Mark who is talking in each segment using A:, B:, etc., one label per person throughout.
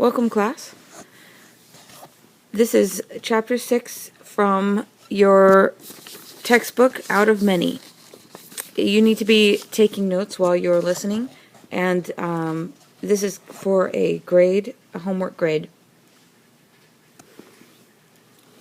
A: Welcome, class. This is Chapter 6 from your textbook, Out of Many. You need to be taking notes while you're listening, and this is for a grade, a homework grade.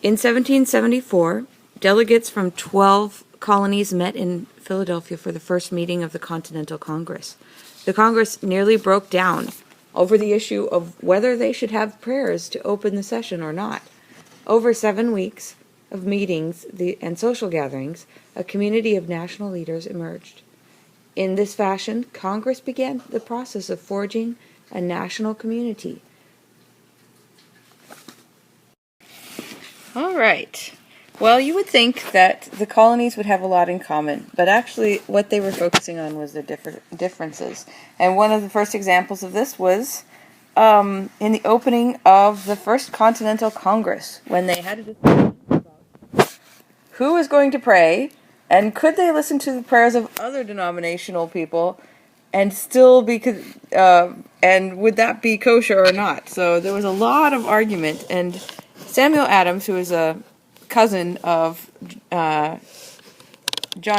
A: In 1774, delegates from 12 colonies met in Philadelphia for the first meeting of the Continental Congress. The Congress nearly broke down over the issue of whether they should have prayers to open the session or not. Over 7 weeks of meetings and social gatherings, a community of national leaders emerged. In this fashion, Congress began the process of forging a national community. All right. Well, you would think that the colonies would have a lot in common, but actually what they were focusing on was the differences. And one of the first examples of this was in the opening of the First Continental Congress, when they had a discussion about who was going to pray, and could they listen to the prayers of other denominational people, and still be, and would that be kosher or not? So there was a lot of argument, and Samuel Adams, who is a cousin of John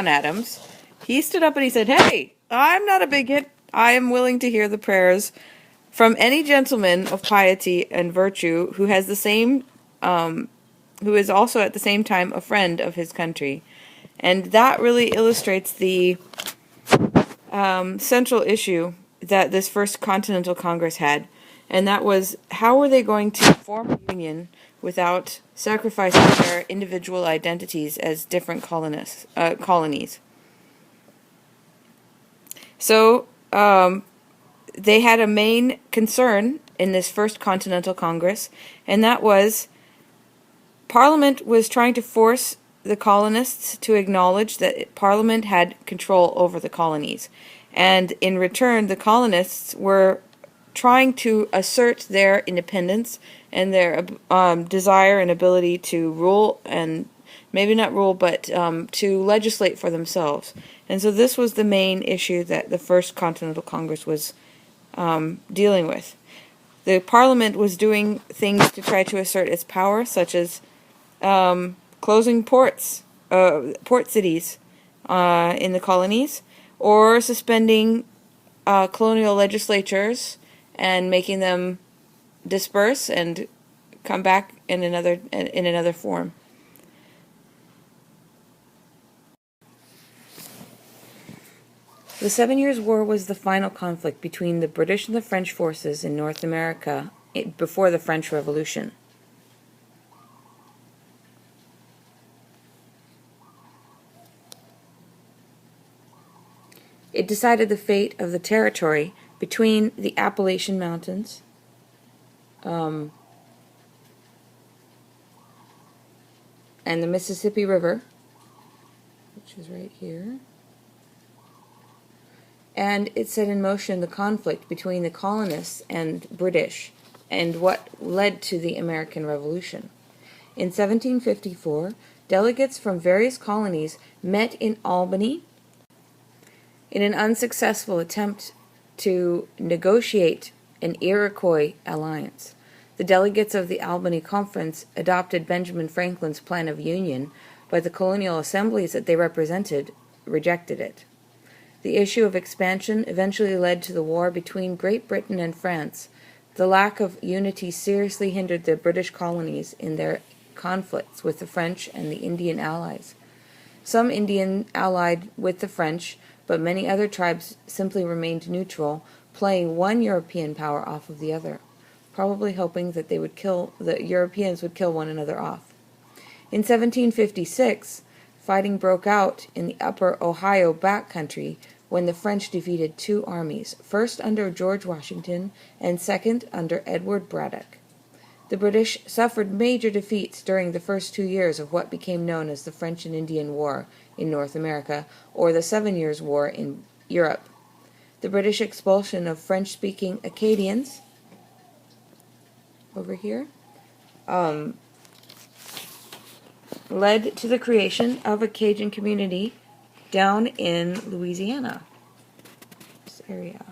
A: Adams, he stood up and he said, "Hey, I'm not a bigot. I am willing to hear the prayers from any gentleman of piety and virtue who has the same, who is also at the same time a friend of his country." And that really illustrates the central issue that this First Continental Congress had, and that was, how were they going to form a union without sacrificing their individual identities as different colonies. So they had a main concern in this First Continental Congress, and that was Parliament was trying to force the colonists to acknowledge that Parliament had control over the colonies. And in return, the colonists were trying to assert their independence and their desire and ability to rule, and maybe not rule, but to legislate for themselves. And so this was the main issue that the First Continental Congress was dealing with. The Parliament was doing things to try to assert its power, such as closing port cities in the colonies, or suspending colonial legislatures and making them disperse and come back in another form. The 7 Years' War was the final conflict between the British and the French forces in North America before the French Revolution. It decided the fate of the territory between the Appalachian Mountains and the Mississippi River, which is right here. And it set in motion the conflict between the colonists and British, and what led to the American Revolution. In 1754, delegates from various colonies met in Albany in an unsuccessful attempt to negotiate an Iroquois alliance. The delegates of the Albany Conference adopted Benjamin Franklin's plan of union, but the colonial assemblies that they represented rejected it. The issue of expansion eventually led to the war between Great Britain and France. The lack of unity seriously hindered the British colonies in their conflicts with the French and the Indian allies. Some Indian allied with the French, but many other tribes simply remained neutral, playing one European power off of the other, probably hoping that the Europeans would kill one another off. In 1756, fighting broke out in the upper Ohio backcountry when the French defeated 2 armies, first under George Washington and second under Edward Braddock. The British suffered major defeats during the first 2 years of what became known as the French and Indian War in North America, or the 7 Years' War in Europe. The British expulsion of French-speaking Acadians, over here, led to the creation of a Cajun community down in Louisiana, this area.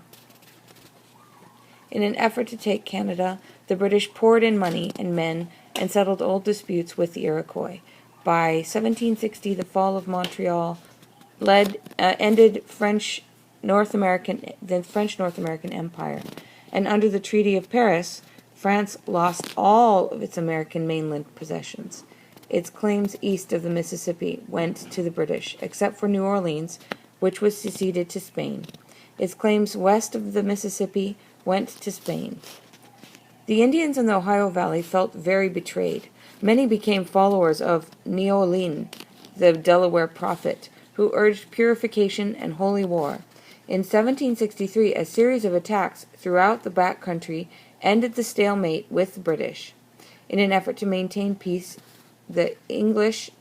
A: In an effort to take Canada, The British poured in money and men and settled old disputes with the Iroquois. By 1760, the fall of Montreal ended the French North American Empire, and under the Treaty of Paris, France lost all of its American mainland possessions. Its claims east of the Mississippi went to the British, except for New Orleans, which was ceded to Spain. Its claims west of the Mississippi went to Spain. The Indians in the Ohio Valley felt very betrayed. Many became followers of Neolin, the Delaware prophet, who urged purification and holy war. In 1763, a series of attacks throughout the back country ended the stalemate with the British. In an effort to maintain peace, the English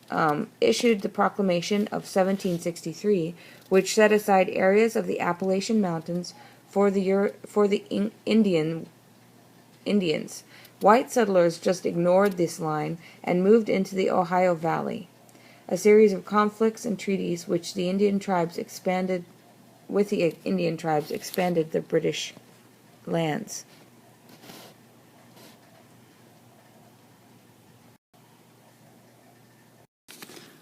A: issued the Proclamation of 1763, which set aside areas of the Appalachian Mountains for the Indians. White settlers just ignored this line and moved into the Ohio Valley. A series of conflicts and treaties with the Indian tribes expanded the British lands.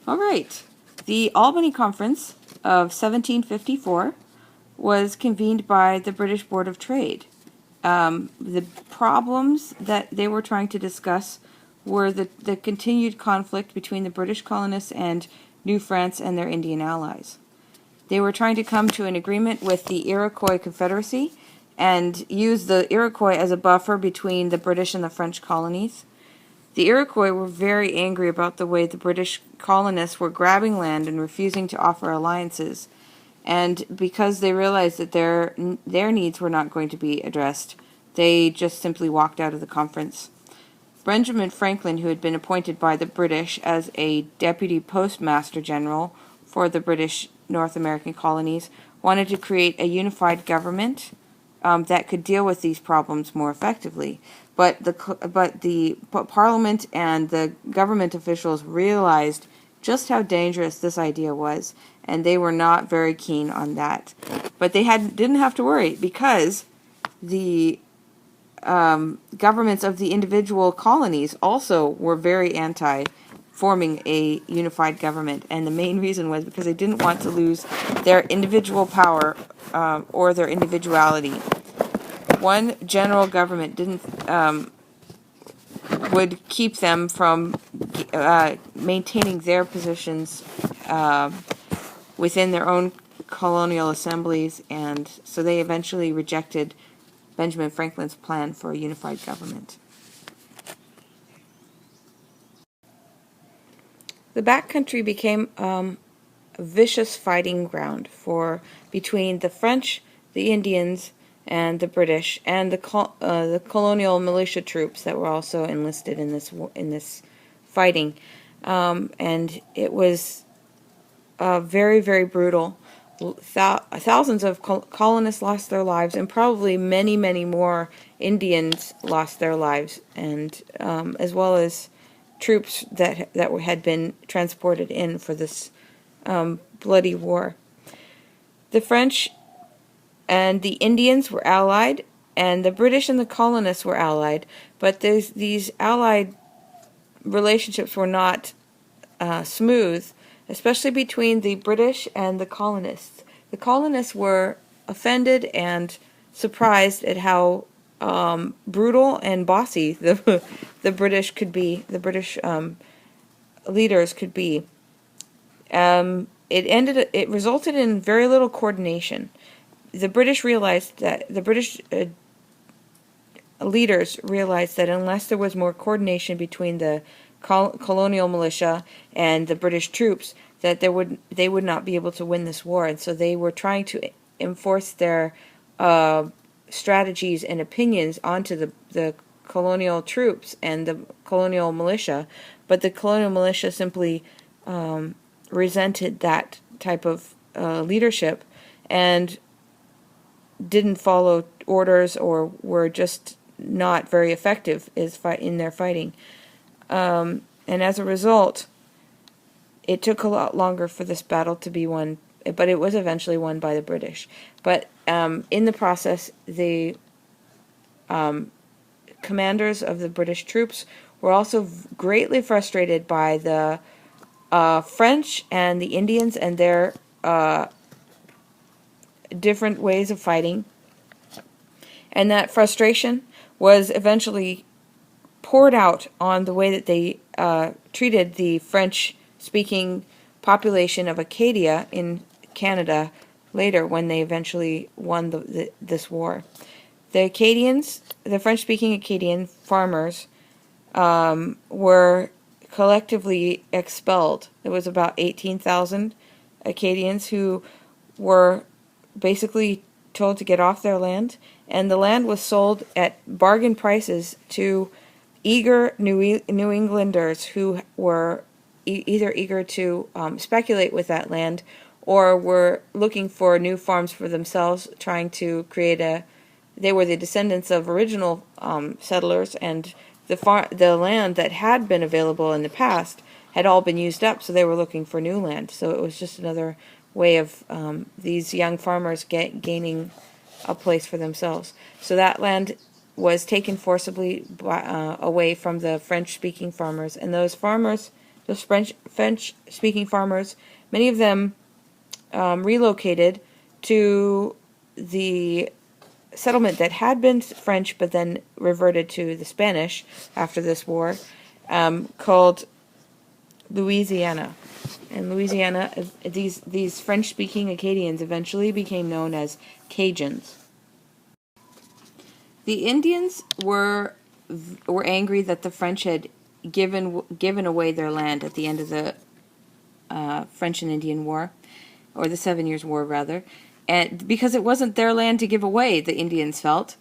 A: All right. The Albany Conference of 1754 was convened by the British Board of Trade. The problems that they were trying to discuss were the continued conflict between the British colonists and New France and their Indian allies. They were trying to come to an agreement with the Iroquois Confederacy and use the Iroquois as a buffer between the British and the French colonies. The Iroquois were very angry about the way the British colonists were grabbing land and refusing to offer alliances, and because they realized that their needs were not going to be addressed, they just simply walked out of the conference. Benjamin Franklin, who had been appointed by the British as a deputy postmaster general for the British North American colonies, wanted to create a unified government that could deal with these problems more effectively. But the Parliament and the government officials realized just how dangerous this idea was, and they were not very keen on that. But they didn't have to worry, because the governments of the individual colonies also were very anti forming a unified government, and the main reason was because they didn't want to lose their individual power or their individuality. One general government would keep them from maintaining their positions within their own colonial assemblies, and so they eventually rejected Benjamin Franklin's plan for a unified government. The backcountry became a vicious fighting ground between the French, the Indians, and the British, and the colonial militia troops that were also enlisted in this fighting, and it was very, very brutal. Thousands of colonists lost their lives, and probably many, many more Indians lost their lives, and as well as troops that had been transported in for this bloody war. The French and the Indians were allied, and the British and the colonists were allied, but these allied relationships were not smooth, especially between the British and the colonists. The colonists were offended and surprised at how brutal and bossy the British could be, the British leaders could be. It resulted in very little coordination. The British leaders realized that unless there was more coordination between the colonial militia and the British troops, that they would not be able to win this war, and so they were trying to enforce their strategies and opinions onto the colonial troops and the colonial militia, but the colonial militia simply resented that type of leadership and didn't follow orders, or were just not very effective in their fighting. And as a result, it took a lot longer for this battle to be won, but it was eventually won by the British. But in the process, the commanders of the British troops were also greatly frustrated by the French and the Indians and their different ways of fighting. And that frustration was eventually poured out on the way that they treated the French-speaking population of Acadia in Canada later when they eventually won this war. The Acadians, the French-speaking Acadian farmers, were collectively expelled. There was about 18,000 Acadians who were basically told to get off their land, and the land was sold at bargain prices to eager New Englanders who were either eager to speculate with that land or were looking for new farms for themselves, trying to create they were the descendants of original settlers, and the land that had been available in the past had all been used up, so they were looking for new land. So it was just another way of these young farmers gaining a place for themselves. So that land was taken forcibly away from the French-speaking farmers, and those French-speaking farmers, many of them relocated to the settlement that had been French but then reverted to the Spanish after this war, called Louisiana. And Louisiana, these French-speaking Acadians eventually became known as Cajuns. The Indians were angry that the French had given away their land at the end of the French and Indian War, or the 7 Years' War rather, and because it wasn't their land to give away, the Indians felt.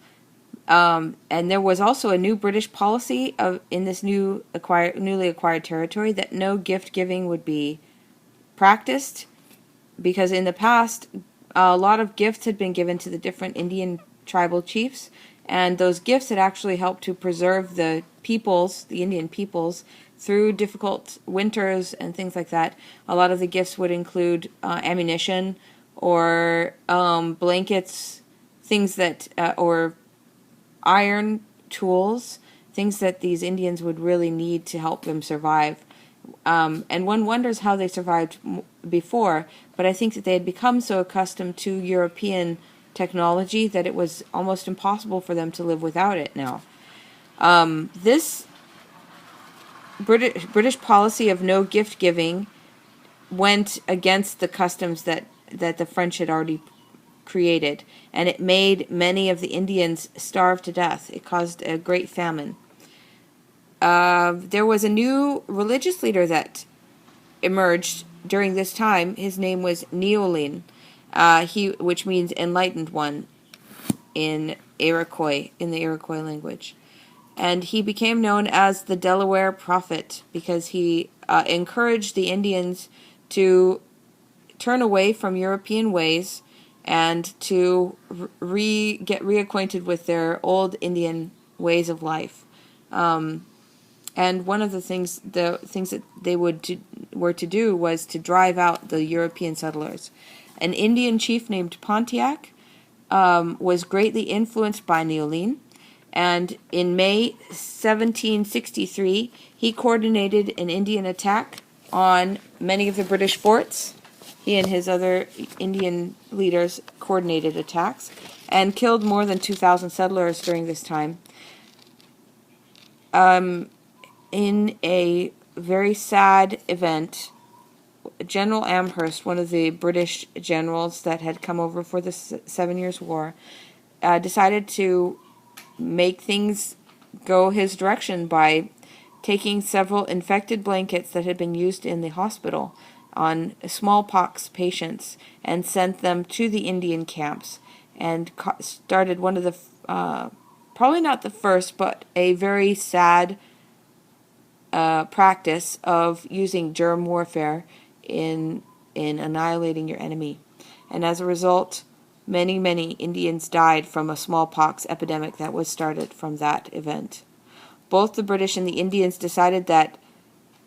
A: And there was also a new British policy in this newly acquired territory that no gift giving would be practiced, because in the past a lot of gifts had been given to the different Indian tribal chiefs, and those gifts had actually helped to preserve the Indian peoples, through difficult winters and things like that. A lot of the gifts would include ammunition or blankets, things that, or iron tools, things that these Indians would really need to help them survive. And one wonders how they survived before, but I think that they had become so accustomed to European technology that it was almost impossible for them to live without it now. This British policy of no gift giving went against the customs that the French had already created, and it made many of the Indians starve to death. It caused a great famine. There was a new religious leader that emerged during this time. His name was Neolin, which means enlightened one in the Iroquois language. And he became known as the Delaware Prophet because he encouraged the Indians to turn away from European ways and to get reacquainted with their old Indian ways of life. And one of the things that they were to do was to drive out the European settlers. An Indian chief named Pontiac was greatly influenced by Neolin, and in May 1763 he coordinated an Indian attack on many of the British forts. He and his other Indian leaders coordinated attacks and killed more than 2,000 settlers during this time. In a very sad event, General Amherst, one of the British generals that had come over for the 7 Years' War, decided to make things go his direction by taking several infected blankets that had been used in the hospital on smallpox patients and sent them to the Indian camps, and started one of the, probably not the first, but a very sad practice of using germ warfare in annihilating your enemy. And as a result, many Indians died from a smallpox epidemic that was started from that event. Both the British and the Indians decided that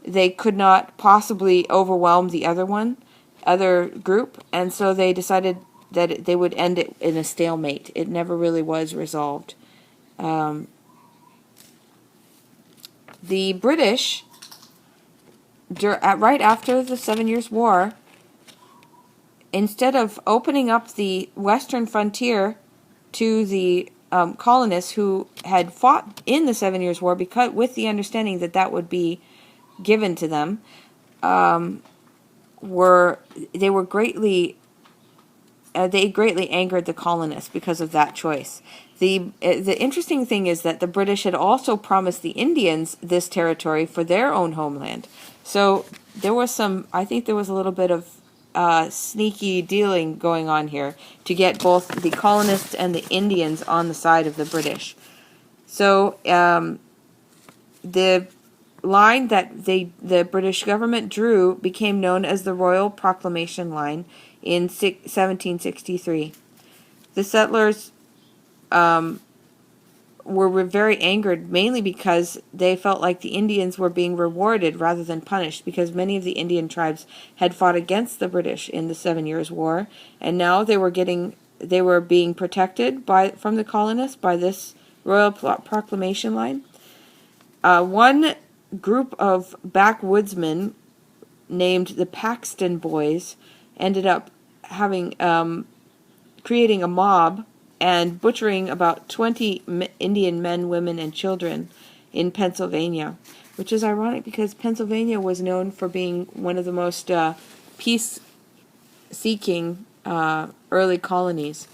A: they could not possibly overwhelm the other group, and so they decided that they would end it in a stalemate. It never really was resolved. the British, right after the 7 Years' War, instead of opening up the western frontier to the colonists who had fought in the 7 Years' War, because with the understanding that that would be given to them, they greatly angered the colonists because of that choice. The interesting thing is that the British had also promised the Indians this territory for their own homeland. So there was I think there was a little bit of sneaky dealing going on here to get both the colonists and the Indians on the side of the British. So the line that the British government drew became known as the Royal Proclamation Line in 1763. The settlers were very angered, mainly because they felt like the Indians were being rewarded rather than punished, because many of the Indian tribes had fought against the British in the 7 Years' War, and now they were being protected from the colonists by this Royal Proclamation Line. One group of backwoodsmen named the Paxton Boys ended up creating a mob and butchering about 20 Indian men, women, and children in Pennsylvania, which is ironic because Pennsylvania was known for being one of the most peace-seeking early colonies.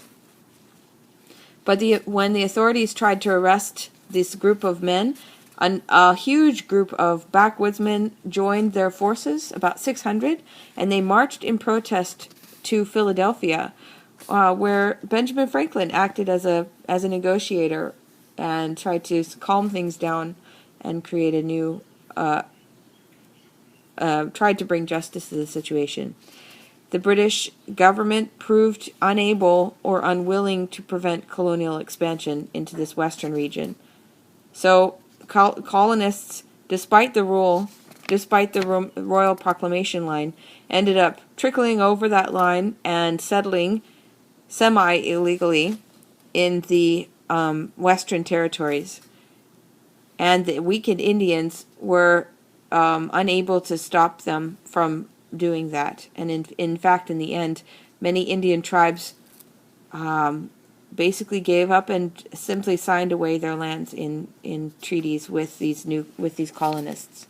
A: But when the authorities tried to arrest this group of men, a huge group of backwoodsmen joined their forces, about 600, and they marched in protest to Philadelphia, where Benjamin Franklin acted as a negotiator and tried to calm things down and create a new, tried to bring justice to the situation. The British government proved unable or unwilling to prevent colonial expansion into this western region. So colonists, despite the Royal Proclamation Line, ended up trickling over that line and settling semi-illegally in the Western territories. And the weakened Indians were unable to stop them from doing that. And in fact, in the end, many Indian tribes basically gave up and simply signed away their lands in treaties with these colonists.